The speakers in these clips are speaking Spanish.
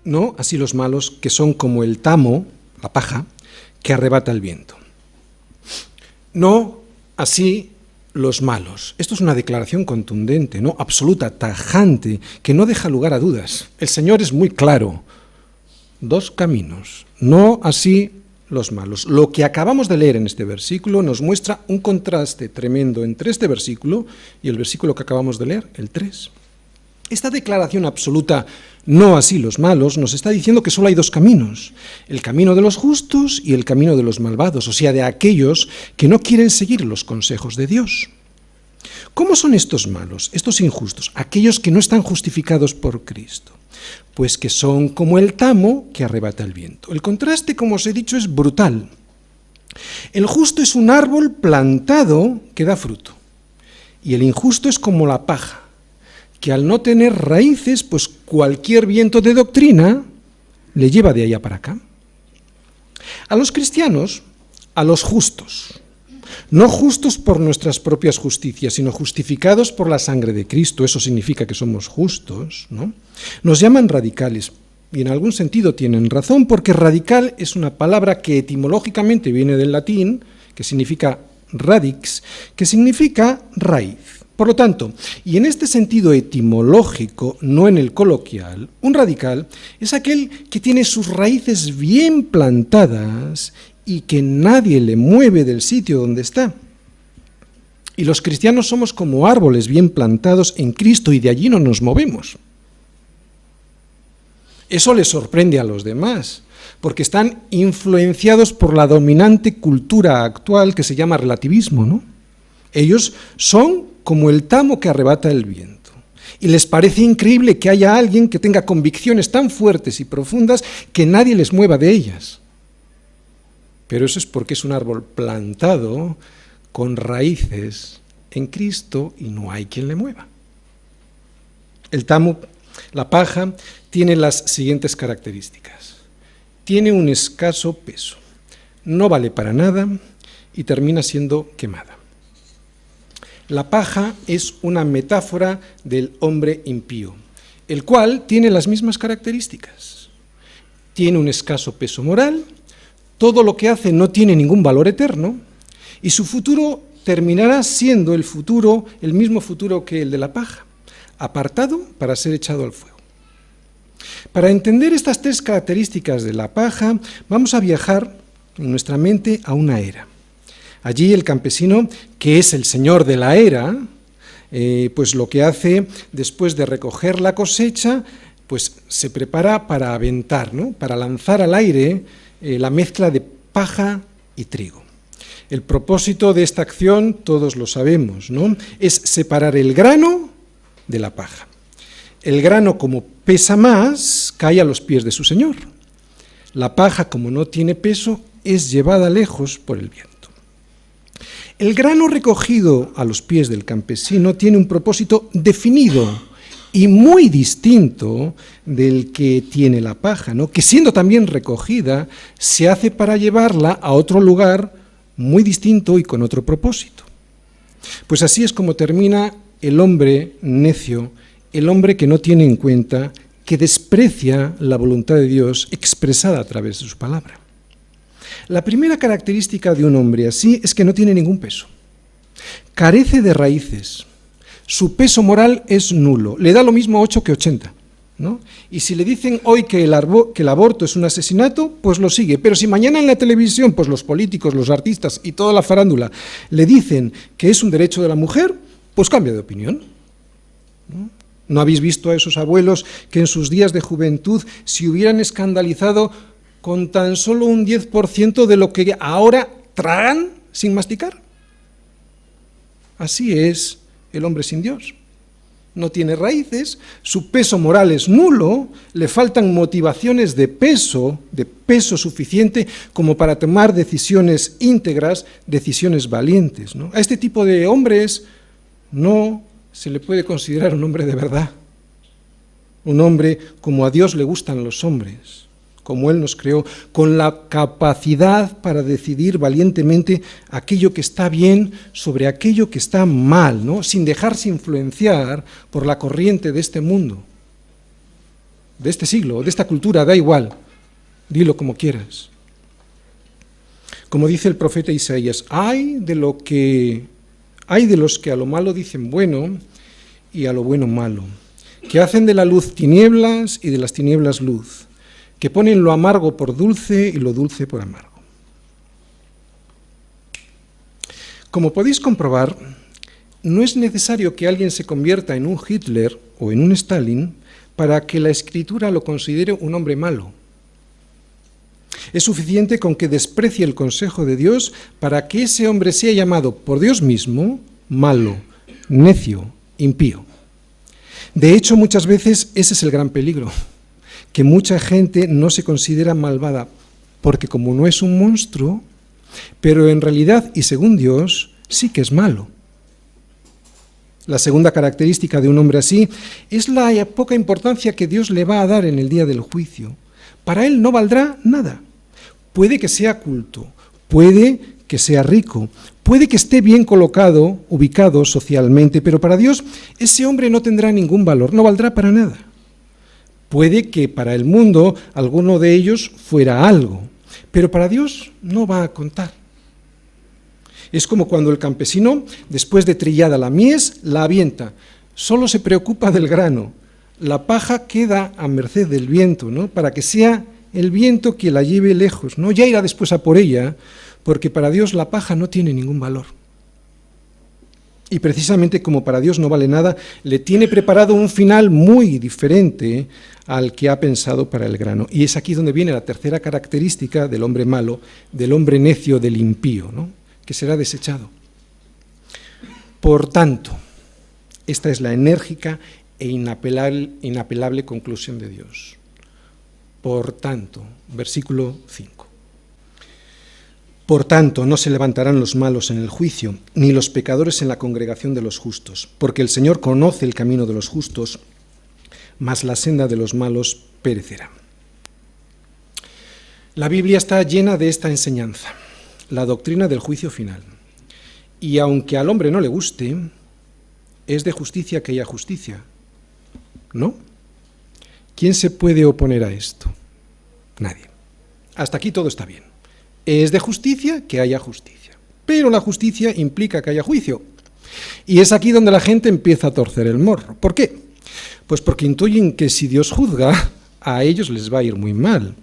No así los malos, que son como el tamo, la paja, que arrebata el viento. No así los malos. Esto es una declaración contundente, ¿no? Absoluta, tajante, que no deja lugar a dudas. El Señor es muy claro. Dos caminos. No así los malos. Lo que acabamos de leer en este versículo nos muestra un contraste tremendo entre este versículo y el versículo que acabamos de leer, el 3. Esta declaración absoluta, no así los malos, nos está diciendo que solo hay dos caminos, el camino de los justos y el camino de los malvados, o sea, de aquellos que no quieren seguir los consejos de Dios. ¿Cómo son estos malos, estos injustos, aquellos que no están justificados por Cristo? Pues que son como el tamo que arrebata el viento. El contraste, como os he dicho, es brutal. El justo es un árbol plantado que da fruto, y el injusto es como la paja, que al no tener raíces, pues cualquier viento de doctrina le lleva de allá para acá. A los cristianos, a los justos, no justos por nuestras propias justicias, sino justificados por la sangre de Cristo, eso significa que somos justos, ¿no? Nos llaman radicales, y en algún sentido tienen razón, porque radical es una palabra que etimológicamente viene del latín, que significa radix, que significa raíz. Por lo tanto, y en este sentido etimológico, no en el coloquial, un radical es aquel que tiene sus raíces bien plantadas y que nadie le mueve del sitio donde está. Y los cristianos somos como árboles bien plantados en Cristo y de allí no nos movemos. Eso les sorprende a los demás, porque están influenciados por la dominante cultura actual que se llama relativismo, ¿no? Ellos son como el tamo que arrebata el viento. Y les parece increíble que haya alguien que tenga convicciones tan fuertes y profundas que nadie les mueva de ellas. Pero eso es porque es un árbol plantado con raíces en Cristo y no hay quien le mueva. El tamo, la paja, tiene las siguientes características. Tiene un escaso peso, no vale para nada y termina siendo quemada. La paja es una metáfora del hombre impío, el cual tiene las mismas características. Tiene un escaso peso moral, todo lo que hace no tiene ningún valor eterno, y su futuro terminará siendo el mismo futuro que el de la paja, apartado para ser echado al fuego. Para entender estas tres características de la paja, vamos a viajar en nuestra mente a una era. Allí el campesino, que es el señor de la era, pues lo que hace después de recoger la cosecha, pues se prepara para aventar, ¿no? Para lanzar al aire la mezcla de paja y trigo. El propósito de esta acción, todos lo sabemos, ¿no? Es separar el grano de la paja. El grano, como pesa más, cae a los pies de su señor. La paja, como no tiene peso, es llevada lejos por el viento. El grano recogido a los pies del campesino tiene un propósito definido y muy distinto del que tiene la paja, ¿no? Que siendo también recogida, se hace para llevarla a otro lugar muy distinto y con otro propósito. Pues así es como termina el hombre necio, el hombre que no tiene en cuenta, que desprecia la voluntad de Dios expresada a través de su palabra. La primera característica de un hombre así es que no tiene ningún peso. Carece de raíces. Su peso moral es nulo. Le da lo mismo 8 que 80, ¿no? Y si le dicen hoy que el aborto es un asesinato, pues lo sigue. Pero si mañana en la televisión, pues los políticos, los artistas y toda la farándula le dicen que es un derecho de la mujer, pues cambia de opinión, ¿no? ¿No habéis visto a esos abuelos que en sus días de juventud se hubieran escandalizado con tan solo un 10% de lo que ahora tragan sin masticar? Así es el hombre sin Dios. No tiene raíces, su peso moral es nulo, le faltan motivaciones de peso suficiente como para tomar decisiones íntegras, decisiones valientes, ¿no? A este tipo de hombres no se le puede considerar un hombre de verdad, un hombre como a Dios le gustan los hombres, como Él nos creó, con la capacidad para decidir valientemente aquello que está bien sobre aquello que está mal, ¿no? Sin dejarse influenciar por la corriente de este mundo. de este siglo, de esta cultura, da igual, dilo como quieras. Como dice el profeta Isaías, hay de los que a lo malo dicen bueno y a lo bueno malo, que hacen de la luz tinieblas y de las tinieblas luz, que ponen lo amargo por dulce y lo dulce por amargo. Como podéis comprobar, no es necesario que alguien se convierta en un Hitler o en un Stalin para que la Escritura lo considere un hombre malo. Es suficiente con que desprecie el consejo de Dios para que ese hombre sea llamado por Dios mismo malo, necio, impío. De hecho, muchas veces ese es el gran peligro, que mucha gente no se considera malvada, porque como no es un monstruo, pero en realidad y según Dios, sí que es malo. La segunda característica de un hombre así es la poca importancia que Dios le va a dar en el día del juicio. Para él no valdrá nada. Puede que sea culto, puede que sea rico, puede que esté bien colocado, ubicado socialmente, pero para Dios ese hombre no tendrá ningún valor, no valdrá para nada. Puede que para el mundo alguno de ellos fuera algo, pero para Dios no va a contar. Es como cuando el campesino, después de trillada la mies, la avienta. Solo se preocupa del grano. La paja queda a merced del viento, ¿no? Para que sea el viento que la lleve lejos, ¿no? Ya irá después a por ella, porque para Dios la paja no tiene ningún valor. Y precisamente como para Dios no vale nada, le tiene preparado un final muy diferente al que ha pensado para el grano. Y es aquí donde viene la tercera característica del hombre malo, del hombre necio, del impío, ¿no? Que será desechado. Por tanto, esta es la enérgica e inapelable conclusión de Dios. Por tanto, versículo 5. Por tanto, no se levantarán los malos en el juicio, ni los pecadores en la congregación de los justos, porque el Señor conoce el camino de los justos, mas la senda de los malos perecerá. La Biblia está llena de esta enseñanza, la doctrina del juicio final. Y aunque al hombre no le guste, es de justicia que haya justicia, ¿no? ¿Quién se puede oponer a esto? Nadie. Hasta aquí todo está bien. Es de justicia que haya justicia. Pero la justicia implica que haya juicio. Y es aquí donde la gente empieza a torcer el morro. ¿Por qué? Pues porque intuyen que si Dios juzga, a ellos les va a ir muy mal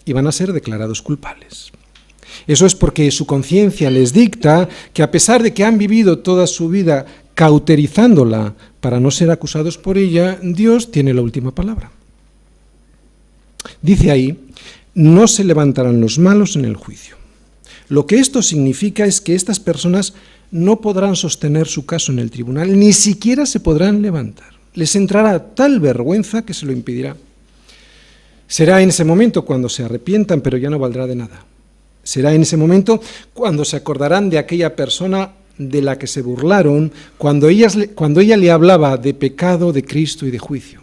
y van a ser declarados culpables. Eso es porque su conciencia les dicta que a pesar de que han vivido toda su vida cauterizándola para no ser acusados por ella, Dios tiene la última palabra. Dice ahí, no se levantarán los malos en el juicio. Lo que esto significa es que estas personas no podrán sostener su caso en el tribunal, ni siquiera se podrán levantar. Les entrará tal vergüenza que se lo impedirá. Será en ese momento cuando se arrepientan, pero ya no valdrá de nada. Será en ese momento cuando se acordarán de aquella persona de la que se burlaron, cuando ella le hablaba de pecado, de Cristo y de juicio.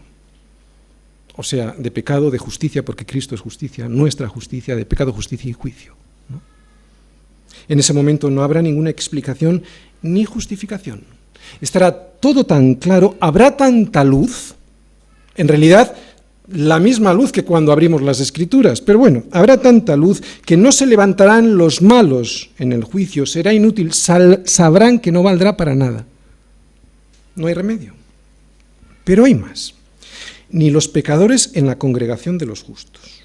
O sea, de pecado, de justicia, porque Cristo es justicia, nuestra justicia, de pecado, justicia y juicio, ¿no? En ese momento no habrá ninguna explicación ni justificación. Estará todo tan claro, habrá tanta luz, en realidad la misma luz que cuando abrimos las Escrituras, pero bueno, habrá tanta luz que no se levantarán los malos en el juicio, será inútil, sabrán que no valdrá para nada. No hay remedio. Pero hay más. Ni los pecadores en la congregación de los justos.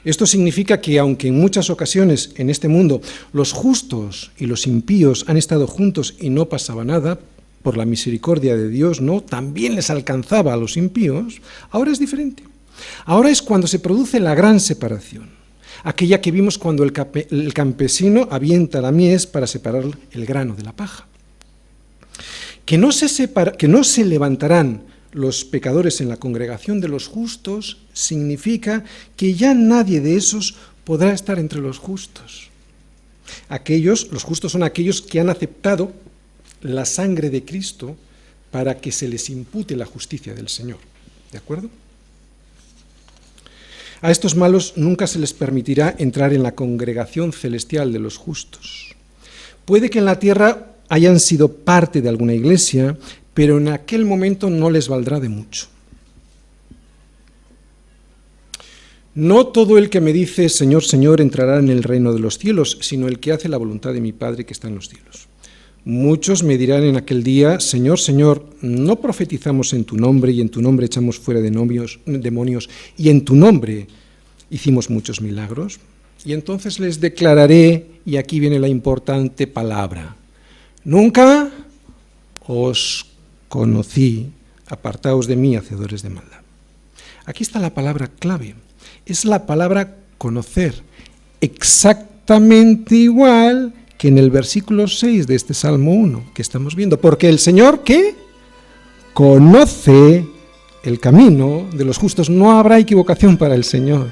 Esto significa que aunque en muchas ocasiones en este mundo los justos y los impíos han estado juntos y no pasaba nada, por la misericordia de Dios, ¿no? También les alcanzaba a los impíos, ahora es diferente. Ahora es cuando se produce la gran separación, aquella que vimos cuando el campesino avienta la mies para separar el grano de la paja. Que no se levantarán los pecadores en la congregación de los justos significa que ya nadie de esos podrá estar entre los justos. Los justos son aquellos que han aceptado la sangre de Cristo para que se les impute la justicia del Señor. ¿De acuerdo? A estos malos nunca se les permitirá entrar en la congregación celestial de los justos. Puede que en la tierra hayan sido parte de alguna iglesia, pero en aquel momento no les valdrá de mucho. No todo el que me dice Señor, Señor entrará en el reino de los cielos, sino el que hace la voluntad de mi Padre que está en los cielos. Muchos me dirán en aquel día, Señor, Señor, ¿no profetizamos en tu nombre y en tu nombre echamos fuera demonios y en tu nombre hicimos muchos milagros? Y entonces les declararé, y aquí viene la importante palabra, nunca os conocí, apartaos de mí, hacedores de maldad. Aquí está la palabra clave, es la palabra conocer, exactamente igual que en el versículo 6 de este Salmo 1 que estamos viendo, porque el Señor, ¿qué? Conoce el camino de los justos, no habrá equivocación para el Señor.